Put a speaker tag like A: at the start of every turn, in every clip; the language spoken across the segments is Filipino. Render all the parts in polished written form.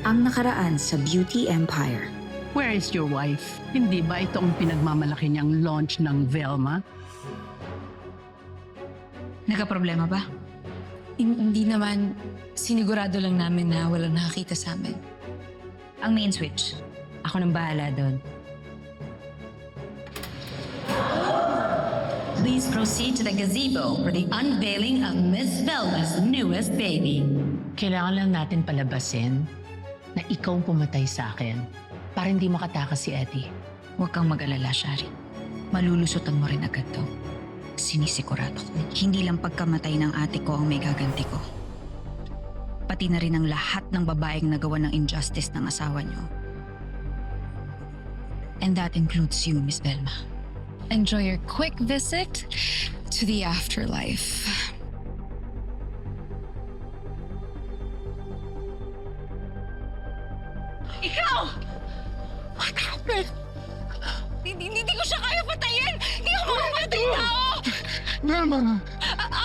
A: ang nakaraan sa Beauty Empire.
B: Where is your wife? Hindi ba ito ang pinagmamalaki niyang launch ng Velma?
C: Nagka-problema ba? Hindi naman. Sinigurado lang namin na walang nakakita sa amin.
A: Ang main switch. Ako nang bahala doon.
D: Please proceed to the gazebo for the unveiling of Miss Velma's newest baby.
B: Kailangan lang natin palabasin na ikaw ang pumatay sa akin para hindi makatakas si Eddie.
A: Huwag kang mag-alala, Shari. Malulusutan mo rin agad to. Sinisigurado ko. Hindi lang pagkamatay ng ate ko ang may gaganti ko. Pati na rin ang lahat ng babaeng nagawa ng injustice ng asawa niyo. And that includes you, Miss Velma.
C: Enjoy your quick visit to the afterlife.
D: Ikaw! What happened? Hindi ko siya kaya patayin! Hindi ako mamamatay tao!
E: Velma!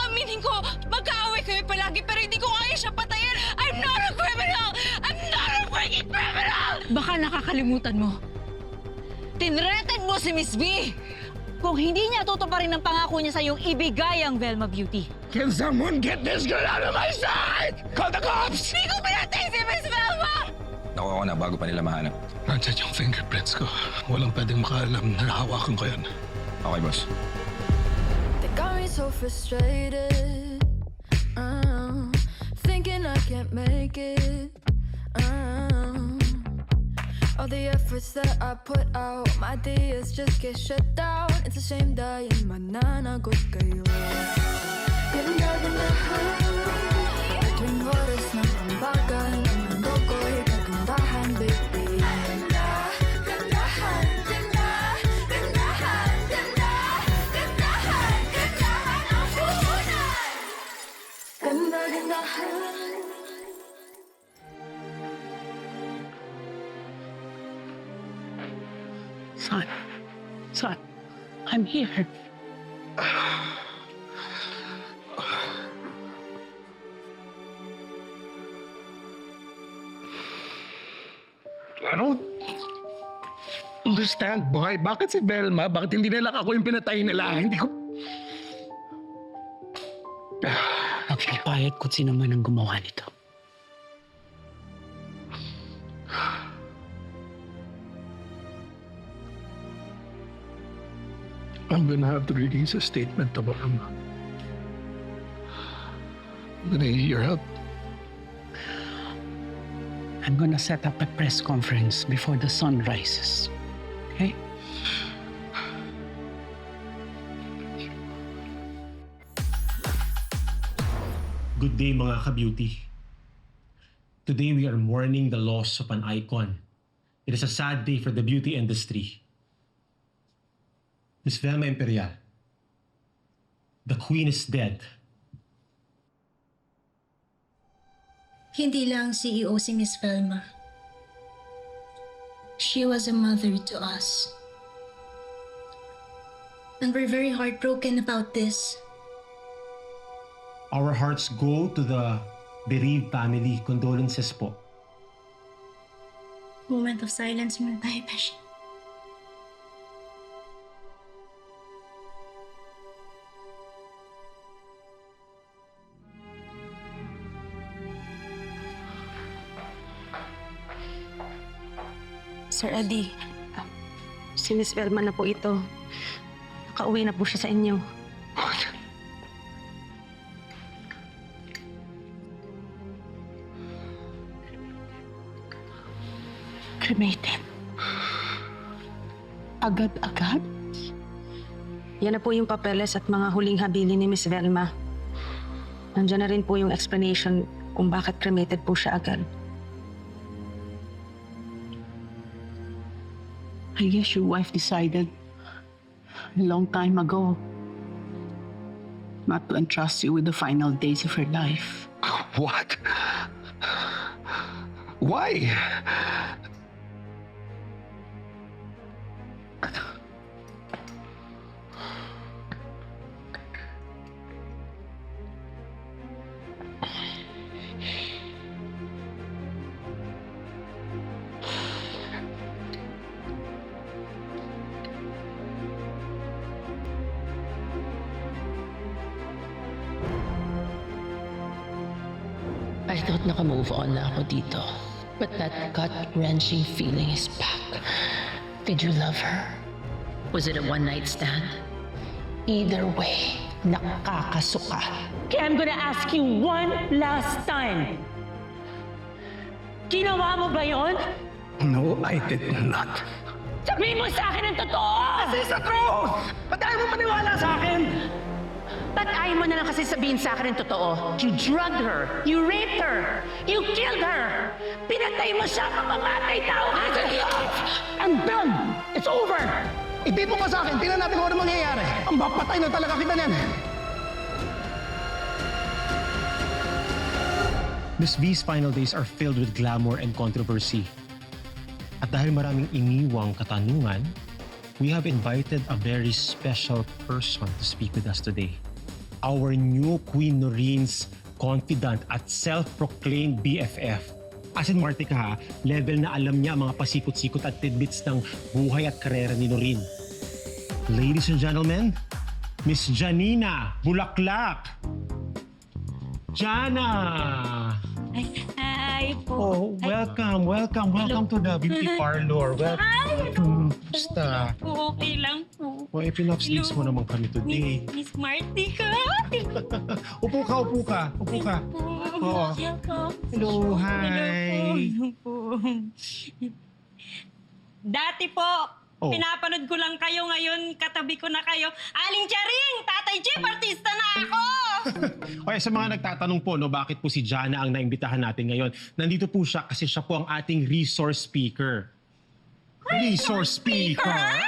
D: Aminin ko, magkaaway kami palagi pero hindi ko kaya siya patayin! I'm not a criminal! I'm not a freaking criminal!
C: Baka nakakalimutan mo.
F: Tinreten mo si Miss V! Kung hindi niya tutuparin ang pangako niya sa iyong ibigay ang Velma Beauty.
E: Can someone get this girl out of my sight? Call the cops!
D: Hindi ko pinatay si Miss Velma!
G: Nakuha ko na bago pa nila mahanap.
E: Nandiyan yung fingerprints ko. Walang pwedeng makaalam na hawakan ko yan.
G: Okay, boss.
H: They got me so frustrated. Thinking I can't make it. All the efforts that I put out, my ideas just get shut down. It's a shame dying, mananagot kayo. Ganda-gandahan, at tuwing oras ng pambagan, ang mundo ko'y kagandahan, baby. Ganda-gandahan, ganda-gandahan, ganda-gandahan, gandahan ang puhunan. Ganda-gandahan.
B: Son, I'm here.
E: I don't understand, boy. Bakit si Velma? Bakit hindi nila ako yung pinatay nila? Hindi ko...
B: Magpapayat kung sino man ang gumawa nito.
E: I'm gonna have to release a statement tomorrow. I'm gonna need your help.
B: I'm gonna set up a press conference before the sun rises. Okay?
I: Good day mga ka-beauty. Today we are mourning the loss of an icon. It is a sad day for the beauty industry. Miss Velma Imperial, the Queen is dead.
J: Hindi lang CEO si Miss Velma. She was a mother to us. And we're very heartbroken about this.
I: Our hearts go to the bereaved family. Condolences po.
J: Moment of silence muna tayo, Beshi.
F: Sir Eddie, si Miss Velma na po ito. Nakauwi na po siya sa inyo.
B: Cremated. Agad-agad?
F: Yan na po yung papeles at mga huling habili ni Miss Velma. Nandiyan na rin po yung explanation kung bakit cremated po siya agad.
B: I guess your wife decided a long time ago not to entrust you with the final days of her life.
E: What? Why?
B: I thought naka-move on na ako dito. But that gut-wrenching feeling is back. Did you love her? Was it a one-night stand? Either way, nakakasuka. Kaya I'm gonna ask you one last time. Ginawa mo ba yon?
E: No, I did not.
B: Sabihin mo sa akin ang totoo!
E: This is the truth! Ba't ayaw mo maniwala sa akin?
B: Ba't ayaw mo na lang kasi sabihin sa akin ang totoo? You drugged her, you raped her, you killed her! Pinatay mo siya, mamamatay tao ka!
E: I'm done! It's over! Hindi mo pa sa akin, tingnan natin kung ano mangyayari. Ang mapatay na talaga kita niyan.
I: Miss V's final days are filled with glamour and controversy. At dahil maraming iniwang katanungan, we have invited a very special person to speak with us today. Our new Queen Norene's confidant at self-proclaimed BFF. As in, Martika ha, level na alam niya ang mga pasikot-sikot at tidbits ng buhay at karera ni Noreen. Ladies and gentlemen, Miss Janina Bulaklak! Jana!
D: Hi po.
I: Oh, welcome to the beauty parlor. Welcome. Basta.
D: Okay lang po.
I: Oh, pinap-sleeves mo naman kami today.
D: Miss Martika.
I: Upo ka. Oo. Hello, hi.
D: Hello po. Dati po, pinapanood ko lang kayo ngayon, katabi ko na kayo. Aling Charing, Tatay Jeep, artista na ako!
I: Okay, sa mga nagtatanong po, bakit po si Jana ang naimbitahan natin ngayon? Nandito po siya kasi siya po ang ating resource speaker. Resource speaker?
D: Sorry.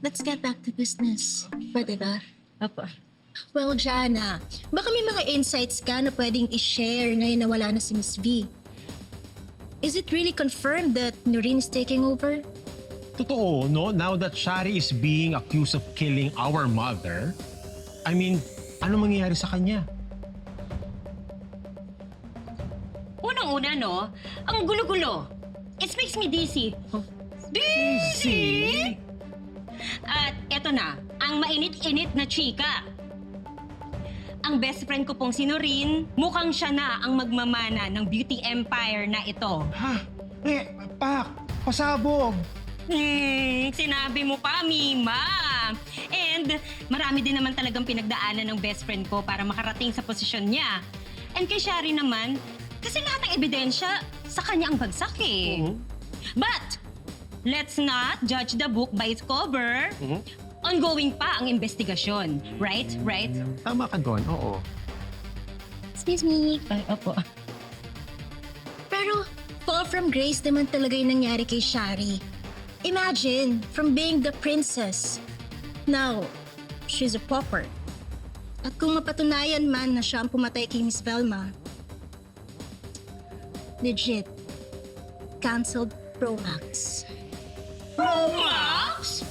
J: Let's get back to business. Pwede ba?
D: Apa.
J: Well, Jana, baka may mga insights ka na pwedeng i-share ngayon na wala na si Miss V. Is it really confirmed that Noreen is taking over?
I: Totoo, no? Now that Shari is being accused of killing our mother, I mean, ano mangyayari sa kanya?
D: Unang-una, no? Ang gulo-gulo. It makes me dizzy. Dizzy? At eto na, ang mainit-init na chika. Ang best friend ko pong si Noreen, mukhang siya na ang magmamana ng beauty empire na ito.
I: Ha? Pasabog!
D: Sinabi mo pa, Mima. And marami din naman talagang pinagdaanan ng best friend ko para makarating sa posisyon niya. And kay Shari naman, kasi lahat ng ebidensya sa kanya ang bagsak eh. But, let's not judge the book by its cover. Ongoing pa ang investigasyon. Right?
I: Tama ka doon, oo.
J: Excuse me.
D: Ay, opo.
J: Pero fall from grace naman talaga yung nangyari kay Shari. Imagine, from being the princess, now, she's a pauper. At kung mapatunayan man na siya ang pumatay kay Miss Velma, legit, cancelled Pro Max.
D: Max?